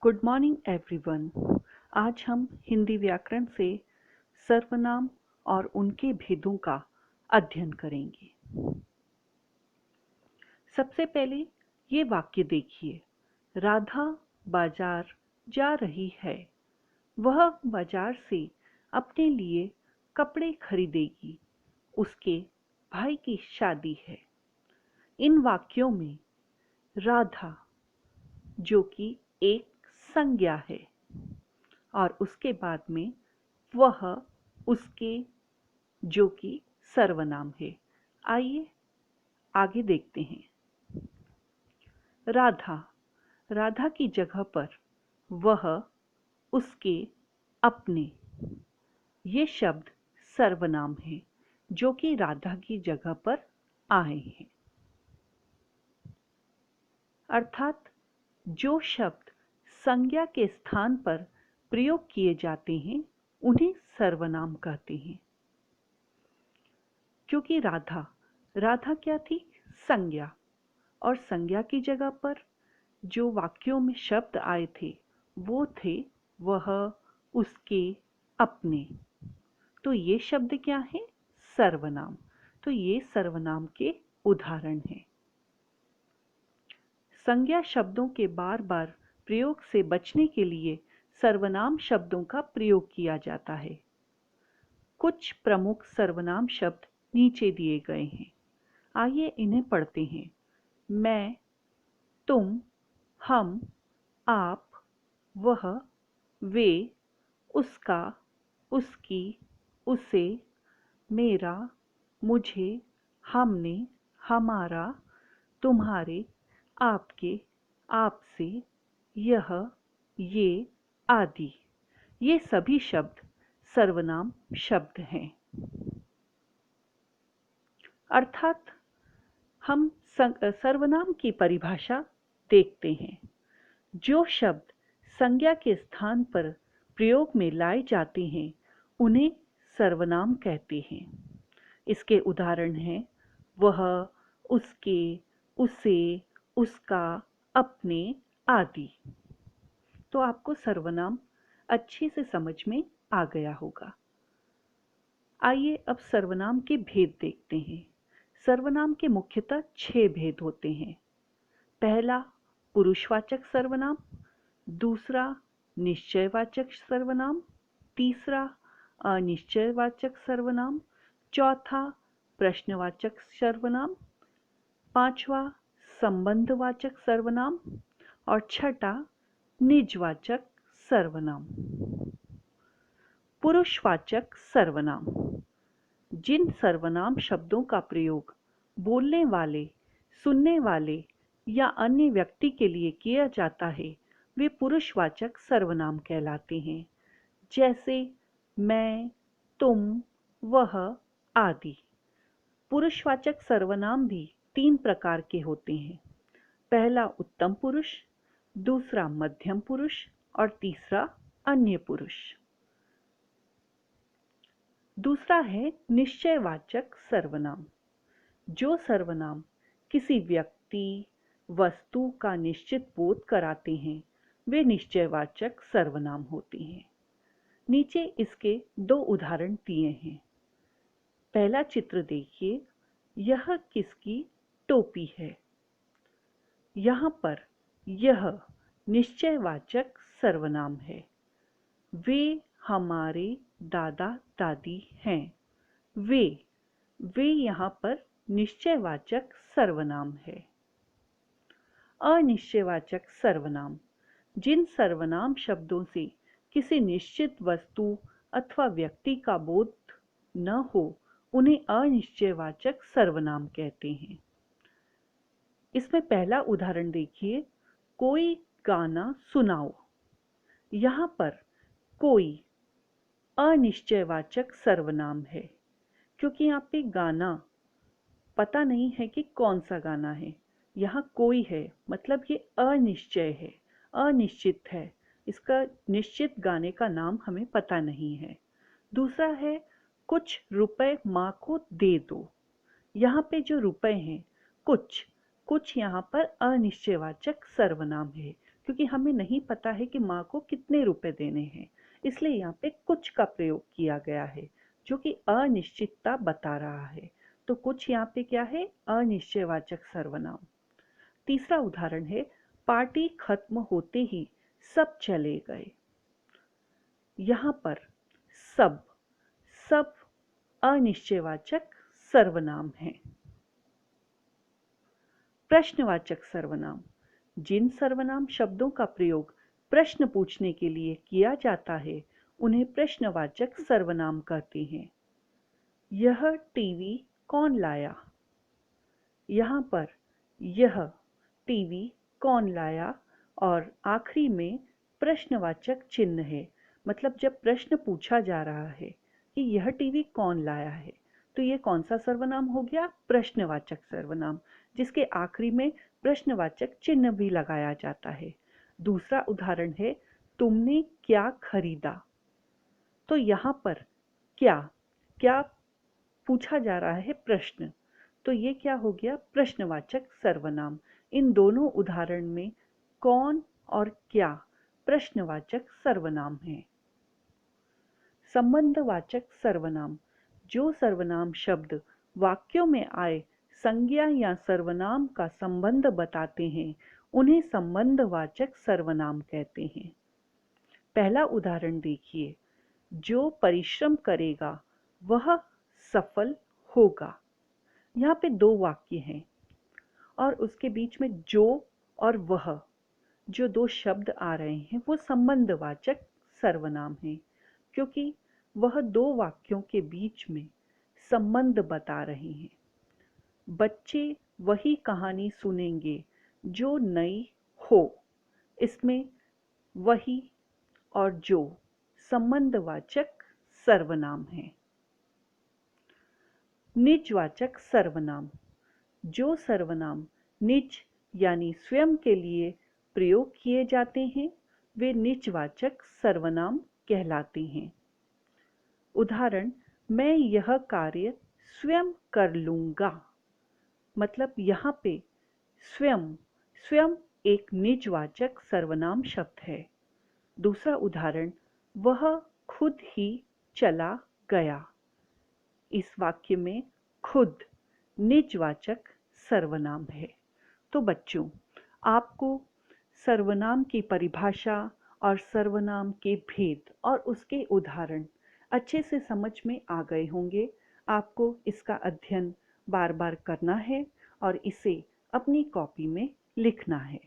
Good morning everyone. आज हम हिंदी व्याकरण से सर्वनाम और उनके भेदों का अध्ययन करेंगे। सबसे पहले ये वाक्य देखिए, राधा बाजार जा रही है। वह बाजार से अपने लिए कपड़े खरीदेगी, उसके भाई की शादी है। इन वाक्यों में राधा जो कि एक संज्ञा है और उसके बाद में वह उसके जो कि सर्वनाम है। आइए आगे देखते हैं। राधा, राधा की जगह पर वह, उसके, अपने, ये शब्द सर्वनाम है जो कि राधा की जगह पर आए हैं। अर्थात जो शब्द संज्ञा के स्थान पर प्रयोग किए जाते हैं उन्हें सर्वनाम कहते हैं। क्योंकि राधा, राधा क्या थी? संज्ञा। और संज्ञा की जगह पर जो वाक्यों में शब्द आए थे वो थे वह, उसके, अपने। तो ये शब्द क्या है? सर्वनाम। तो ये सर्वनाम के उदाहरण हैं। संज्ञा शब्दों के बार बार प्रयोग से बचने के लिए सर्वनाम शब्दों का प्रयोग किया जाता है। कुछ प्रमुख सर्वनाम शब्द नीचे दिए गए हैं, आइए इन्हें पढ़ते हैं। मैं, तुम, हम, आप, वह, वे, उसका, उसकी, उसे, मेरा, मुझे, हमने, हमारा, तुम्हारे, आपके, आपसे, यह, ये आदि। ये सभी शब्द सर्वनाम शब्द हैं। अर्थात हम सर्वनाम की परिभाषा देखते हैं। जो शब्द संज्ञा के स्थान पर प्रयोग में लाए जाते हैं उन्हें सर्वनाम कहते हैं। इसके उदाहरण हैं वह, उसके, उसे, उसका, अपने आदि। तो आपको सर्वनाम अच्छे से समझ में आ गया होगा। आइए अब सर्वनाम के भेद देखते हैं। सर्वनाम के मुख्यतः 6 भेद होते हैं। पहला पुरुषवाचक सर्वनाम, दूसरा निश्चयवाचक सर्वनाम, तीसरा अनिश्चयवाचक सर्वनाम, चौथा प्रश्नवाचक सर्वनाम, पांचवा संबंधवाचक सर्वनाम और छठा निजवाचक सर्वनाम। पुरुषवाचक सर्वनाम, जिन सर्वनाम शब्दों का प्रयोग बोलने वाले, सुनने वाले या अन्य व्यक्ति के लिए किया जाता है वे पुरुषवाचक सर्वनाम कहलाते हैं। जैसे मैं, तुम, वह आदि। पुरुषवाचक सर्वनाम भी 3 प्रकार के होते हैं। पहला उत्तम पुरुष, दूसरा मध्यम पुरुष और तीसरा अन्य पुरुष। दूसरा है निश्चयवाचक सर्वनाम। जो सर्वनाम किसी व्यक्ति, वस्तु का निश्चित बोध कराते हैं वे निश्चयवाचक सर्वनाम होते हैं। नीचे इसके 2 उदाहरण दिए हैं। पहला चित्र देखिए, यह किसकी टोपी है। यहाँ पर यह निश्चयवाचक सर्वनाम है। वे हमारे दादा दादी हैं। वे यहाँ पर निश्चयवाचक सर्वनाम है। अनिश्चयवाचक सर्वनाम, जिन सर्वनाम शब्दों से किसी निश्चित वस्तु अथवा व्यक्ति का बोध न हो उन्हें अनिश्चयवाचक सर्वनाम कहते हैं। इसमें पहला उदाहरण देखिए, कोई गाना सुनाओ। यहाँ पर कोई अनिश्चयवाचक सर्वनाम है क्योंकि यहाँ पे गाना पता नहीं है कि कौन सा गाना है। यहाँ कोई है मतलब ये अनिश्चय है, अनिश्चित है। इसका निश्चित गाने का नाम हमें पता नहीं है। दूसरा है कुछ रुपए माँ को दे दो। यहाँ पे जो रुपए हैं कुछ यहाँ पर अनिश्चयवाचक सर्वनाम है क्योंकि हमें नहीं पता है कि माँ को कितने रुपए देने हैं, इसलिए यहाँ पे कुछ का प्रयोग किया गया है जो कि अनिश्चितता बता रहा है। तो कुछ यहाँ पे क्या है? अनिश्चयवाचक सर्वनाम। तीसरा उदाहरण है, पार्टी खत्म होते ही सब चले गए। यहाँ पर सब सब अनिश्चयवाचक सर्वनाम है। प्रश्नवाचक सर्वनाम, जिन सर्वनाम शब्दों का प्रयोग प्रश्न पूछने के लिए किया जाता है उन्हें प्रश्नवाचक सर्वनाम कहते हैं। यह टीवी कौन लाया? यहाँ पर यह टीवी कौन लाया और आखिरी में प्रश्नवाचक चिन्ह है। मतलब जब प्रश्न पूछा जा रहा है कि यह टीवी कौन लाया है, तो ये कौन सा सर्वनाम हो गया? प्रश्नवाचक सर्वनाम, जिसके आखिरी में प्रश्नवाचक चिन्ह भी लगाया जाता है। दूसरा उदाहरण है, तुमने क्या खरीदा? तो यहाँ पर क्या क्या पूछा जा रहा है? प्रश्न। तो ये क्या हो गया? प्रश्नवाचक सर्वनाम। इन दोनों उदाहरण में कौन और क्या प्रश्नवाचक सर्वनाम है। संबंधवाचक सर्वनाम, जो सर्वनाम शब्द वाक्यों में आए संज्ञा या सर्वनाम का संबंध बताते हैं उन्हें संबंधवाचक सर्वनाम कहते हैं। पहला उदाहरण देखिए, जो परिश्रम करेगा वह सफल होगा। यहाँ पे दो वाक्य हैं और उसके बीच में जो और वह, जो दो शब्द आ रहे हैं वो संबंधवाचक सर्वनाम हैं, क्योंकि वह दो वाक्यों के बीच में संबंध बता रहे हैं। बच्चे वही कहानी सुनेंगे जो नई हो। इसमें वही और जो संबंधवाचक सर्वनाम है। निजवाचक सर्वनाम, जो सर्वनाम निज यानी स्वयं के लिए प्रयोग किए जाते हैं वे निजवाचक सर्वनाम कहलाते हैं। उदाहरण, मैं यह कार्य स्वयं कर लूँगा। मतलब यहाँ पे स्वयं स्वयं एक निजवाचक सर्वनाम शब्द है। दूसरा उदाहरण, वह खुद ही चला गया। इस वाक्य में खुद निजवाचक सर्वनाम है। तो बच्चों, आपको सर्वनाम की परिभाषा और सर्वनाम के भेद और उसके उदाहरण अच्छे से समझ में आ गए होंगे। आपको इसका अध्ययन बार बार करना है और इसे अपनी कॉपी में लिखना है।